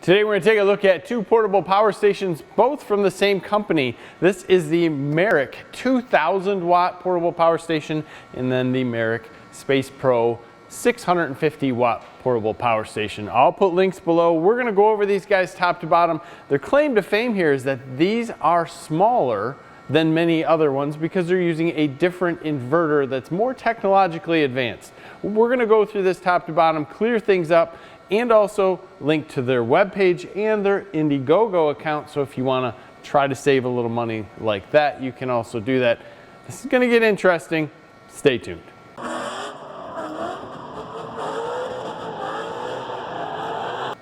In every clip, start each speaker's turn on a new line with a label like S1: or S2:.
S1: Today we're going to take a look at two portable power stations, both from the same company. This is the Merrac 2000 watt portable power station, and then the Merrac Space Pro 650 watt portable power station. I'll put links below. We're going to go over these guys top to bottom. Their claim to fame here is that these are smaller than many other ones because they're using a different inverter that's more technologically advanced. We're going to go through this top to bottom, clear things up, and also link to their webpage and their Indiegogo account. So if you want to try to save a little money like that, you can also do that. This is going to get interesting. Stay tuned.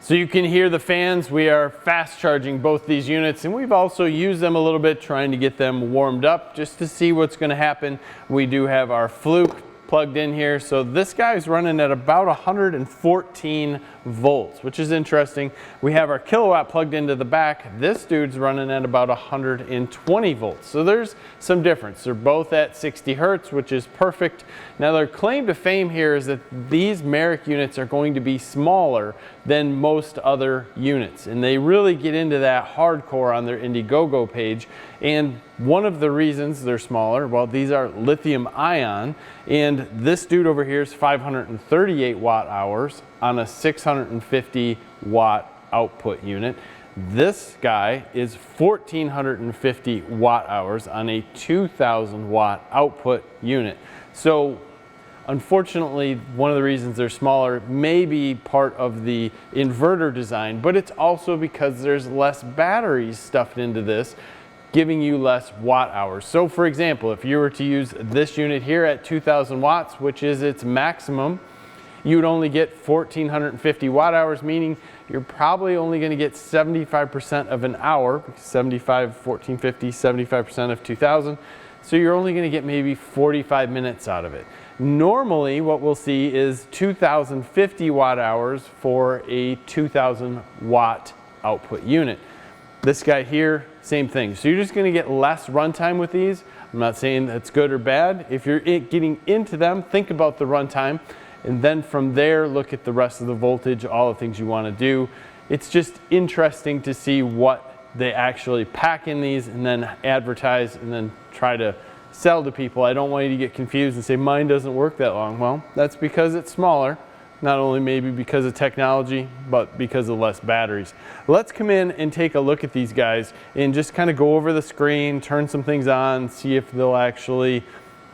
S1: So you can hear the fans. We are fast charging both these units, and we've also used them a little bit trying to get them warmed up just to see what's going to happen. We do have our Fluke plugged in here. So this guy's running at about 114 volts, which is interesting. We have our kilowatt plugged into the back. This dude's running at about 120 volts. So there's some difference. They're both at 60 hertz, which is perfect. Now their claim to fame here is that these Merrac units are going to be smaller than most other units. And they really get into that hardcore on their Indiegogo page. And one of the reasons they're smaller, well, these are lithium ion, and this dude over here is 538 watt hours on a 650 watt output unit. This guy is 1450 watt hours on a 2000 watt output unit. So unfortunately, one of the reasons they're smaller may be part of the inverter design, but it's also because there's less batteries stuffed into this, giving you less watt hours. So for example, if you were to use this unit here at 2000 watts, which is its maximum, you would only get 1450 watt hours, meaning you're probably only going to get 75% of an hour, because 1450, 75% of 2000. So you're only going to get maybe 45 minutes out of it. Normally what we'll see is 2050 watt hours for a 2000 watt output unit. This guy here, same thing. So you're just going to get less runtime with these. I'm not saying that's good or bad. If you're getting into them, think about the runtime, and then from there look at the rest of the voltage, all the things you want to do. It's just interesting to see what they actually pack in these and then advertise and then try to sell to people. I don't want you to get confused and say mine doesn't work that long. Well, that's because it's smaller. Not only maybe because of technology, but because of less batteries. Let's come in and take a look at these guys and just kind of go over the screen, turn some things on, see if they'll actually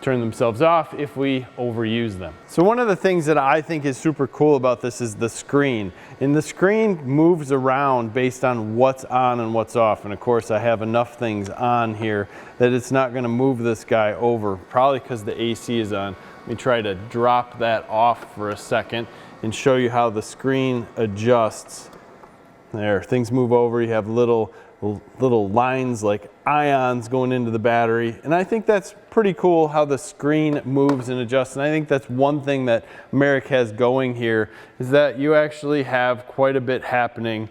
S1: turn themselves off if we overuse them. So one of the things that I think is super cool about this is the screen. And the screen moves around based on what's on and what's off. And of course I have enough things on here that it's not going to move this guy over, probably because the AC is on. Let me try to drop that off for a second and show you how the screen adjusts. There, things move over. You have little lines like ions going into the battery. And I think that's pretty cool how the screen moves and adjusts. And I think that's one thing that Merrac has going here, is that you actually have quite a bit happening,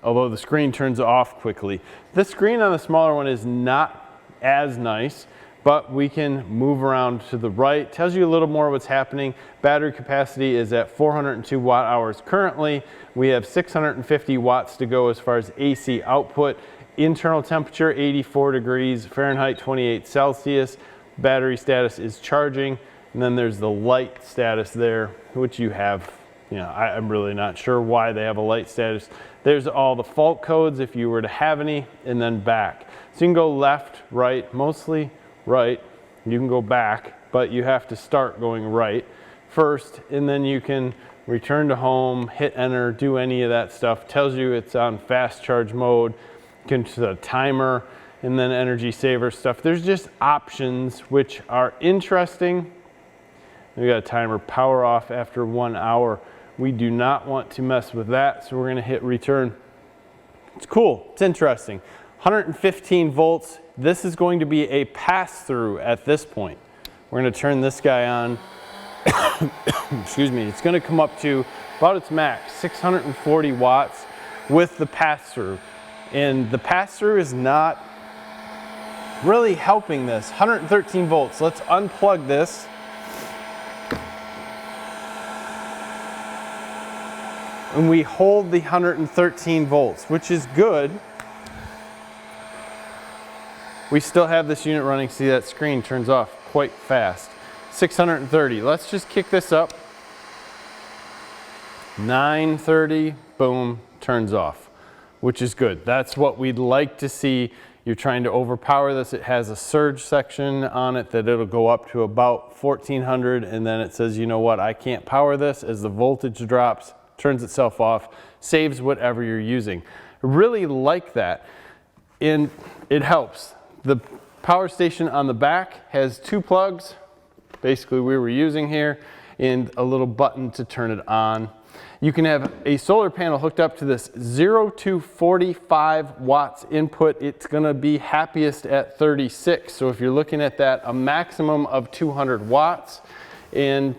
S1: although the screen turns off quickly. The screen on the smaller one is not as nice, but we can move around to the right. Tells you a little more what's happening. Battery capacity is at 402 watt hours currently. We have 650 watts to go as far as AC output. Internal temperature 84 degrees Fahrenheit, 28 Celsius. Battery status is charging. And then there's the light status there, which you have, I'm really not sure why they have a light status. There's all the fault codes if you were to have any, and then back. So you can go left, right, mostly right. You can go back, but you have to start going right first, and then you can return to home, hit enter, do any of that stuff. Tells you it's on fast charge mode. You can set a timer, and then energy saver stuff. There's just options which are interesting. We got a timer, power off after 1 hour. We do not want to mess with that, so we're going to hit return. It's cool. It's interesting. 115 volts. This is going to be a pass-through at this point. We're going to turn this guy on. Excuse me. It's going to come up to about its max, 640 watts with the pass-through. And the pass-through is not really helping this. 113 volts. Let's unplug this. and we hold the 113 volts, which is good. We still have this unit running. See, that screen turns off quite fast. 630. Let's just kick this up. 930, boom, turns off, which is good. That's what we'd like to see. You're trying to overpower this. It has a surge section on it that it'll go up to about 1400, and then it says, you know what, I can't power this. As the voltage drops, turns itself off, saves whatever you're using. Really like that, and it helps. The power station on the back has 2 plugs, basically we were using here, and a little button to turn it on. You can have a solar panel hooked up to this 0 to 45 watts input. It's gonna be happiest at 36. So if you're looking at that, a maximum of 200 watts, and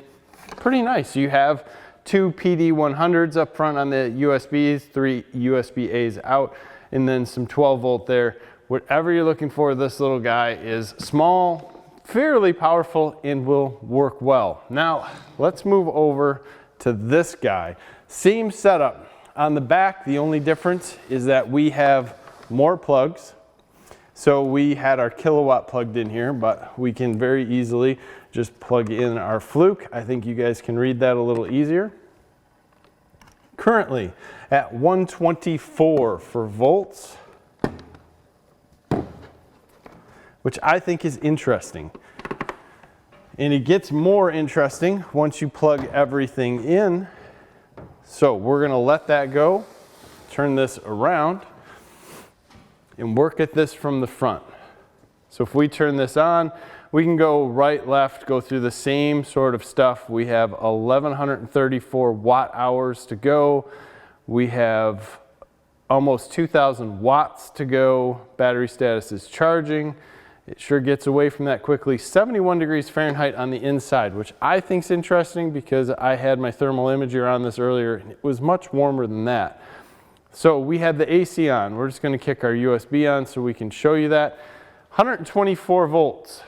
S1: pretty nice. You have 2 PD100s up front on the USBs, 3 USB-As out, and then some 12 volt there. Whatever you're looking for, this little guy is small, fairly powerful, and will work well. Now, let's move over to this guy. Same setup. On the back, the only difference is that we have more plugs. So we had our kilowatt plugged in here, but we can very easily just plug in our Fluke. I think you guys can read that a little easier. Currently at 124 for volts, which I think is interesting. And it gets more interesting once you plug everything in. So we're gonna let that go, turn this around, and work at this from the front. So if we turn this on, we can go right, left, go through the same sort of stuff. We have 1134 watt hours to go. We have almost 2000 watts to go. Battery status is charging. It sure gets away from that quickly. 71 degrees Fahrenheit on the inside, which I think is interesting because I had my thermal imager on this earlier and it was much warmer than that. So we had the AC on. We're just going to kick our USB on so we can show you that. 124 volts.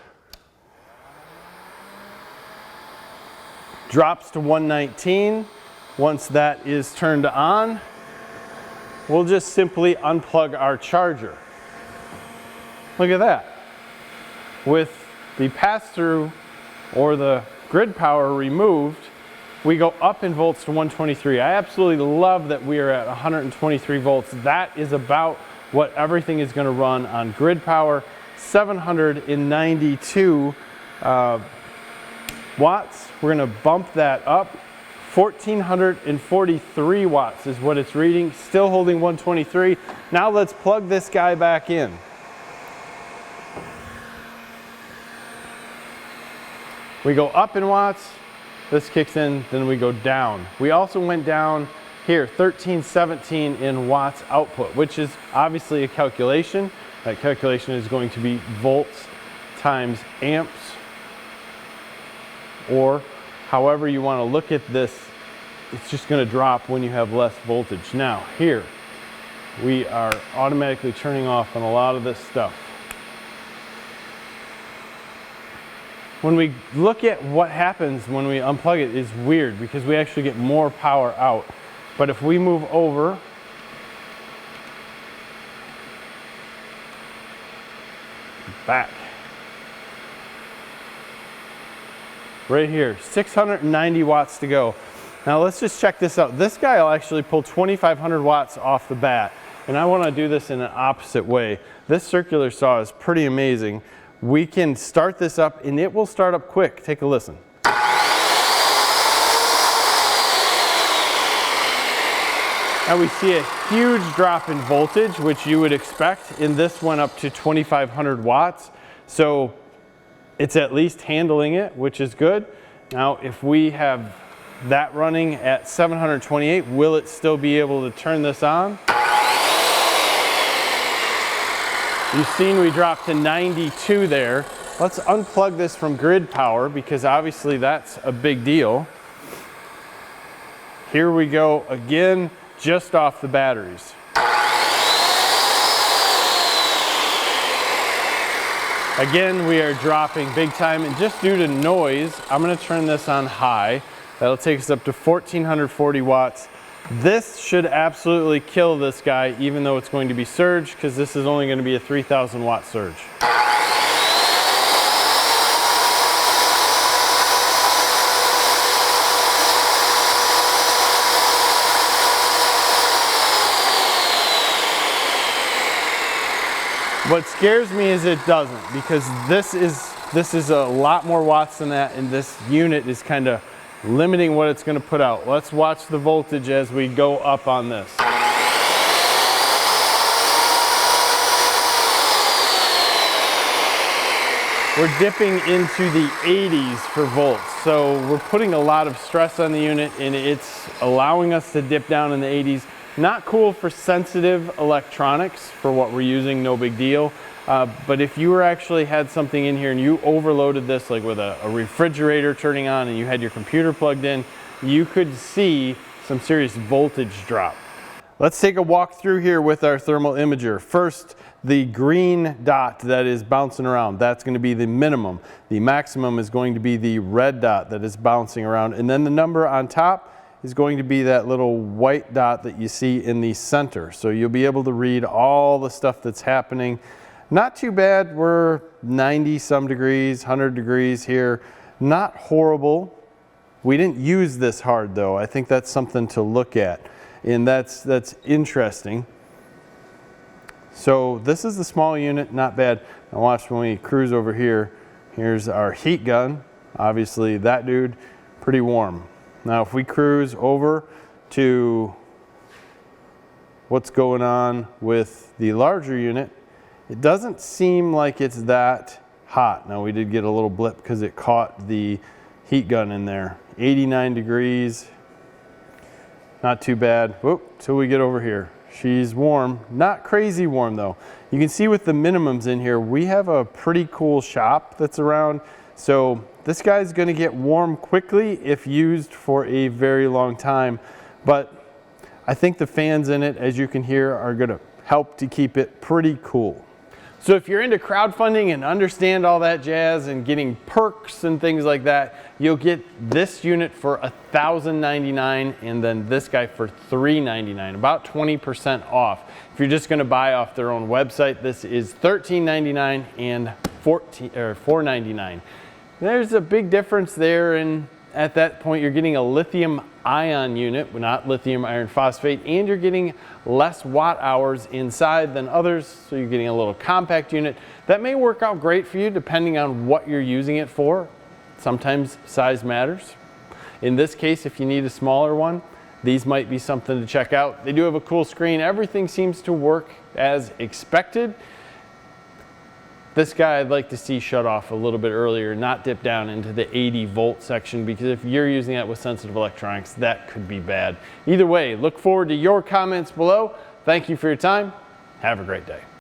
S1: Drops to 119. Once that is turned on, we'll just simply unplug our charger. Look at that. With the pass-through or the grid power removed, we go up in volts to 123. I absolutely love that we are at 123 volts. That is about what everything is going to run on grid power. 792 watts. We're going to bump that up. 1443 watts is what it's reading. Still holding 123. Now let's plug this guy back in. We go up in watts, this kicks in, then we go down. We also went down here, 1317 in watts output, which is obviously a calculation. That calculation is going to be volts times amps, or however you want to look at this, it's just going to drop when you have less voltage. Now here, we are automatically turning off on a lot of this stuff. When we look at what happens when we unplug it, it's weird because we actually get more power out. But if we move over, back, right here, 690 watts to go. Now let's just check this out. This guy will actually pull 2500 watts off the bat. And I want to do this in an opposite way. This circular saw is pretty amazing. We can start this up and it will start up quick. Take a listen. Now we see a huge drop in voltage, which you would expect, and this went up to 2500 watts. So it's at least handling it, which is good. Now if we have that running at 728, will it still be able to turn this on? You've seen we dropped to 92 there. Let's unplug this from grid power because obviously that's a big deal. Here we go again, just off the batteries. Again, we are dropping big time, and just due to noise, I'm going to turn this on high. That'll take us up to 1440 watts. This should absolutely kill this guy, even though it's going to be surge, because this is only going to be a 3,000 watt surge. What scares me is it doesn't, because this is a lot more watts than that, and this unit is kind of limiting what it's going to put out. Let's watch the voltage as we go up on this. We're dipping into the 80s for volts, so we're putting a lot of stress on the unit, and it's allowing us to dip down in the 80s. Not cool for sensitive electronics for what we're using, no big deal. But if you were actually had something in here and you overloaded this, like with a refrigerator turning on and you had your computer plugged in, you could see some serious voltage drop. Let's take a walk through here with our thermal imager. First, the green dot that is bouncing around, that's going to be the minimum. The maximum is going to be the red dot that is bouncing around. And then the number on top is going to be that little white dot that you see in the center. So you'll be able to read all the stuff that's happening. Not too bad. We're 90 some degrees, 100 degrees here. Not horrible. We didn't use this hard though. I think that's something to look at, and that's interesting. So this is the small unit, not bad. Now watch when we cruise over here. Here's our heat gun. Obviously that dude, pretty warm. Now if we cruise over to what's going on with the larger unit, it doesn't seem like it's that hot. Now we did get a little blip because it caught the heat gun in there. 89 degrees, not too bad. Whoop, till we get over here. She's warm, not crazy warm though. You can see with the minimums in here, we have a pretty cool shop that's around. So this guy's gonna get warm quickly if used for a very long time. But I think the fans in it, as you can hear, are gonna help to keep it pretty cool. So if you're into crowdfunding and understand all that jazz and getting perks and things like that, you'll get this unit for $1,099 and then this guy for $399, about 20% off. If you're just gonna buy off their own website, this is $13.99 and $4.99. There's a big difference there, and at that point you're getting a lithium ion unit, not lithium iron phosphate, and you're getting less watt hours inside than others, so you're getting a little compact unit. That may work out great for you depending on what you're using it for. Sometimes size matters. In this case, if you need a smaller one, these might be something to check out. They do have a cool screen. Everything seems to work as expected. This guy I'd like to see shut off a little bit earlier, not dip down into the 80 volt section, because if you're using that with sensitive electronics, that could be bad. Either way, look forward to your comments below. Thank you for your time. Have a great day.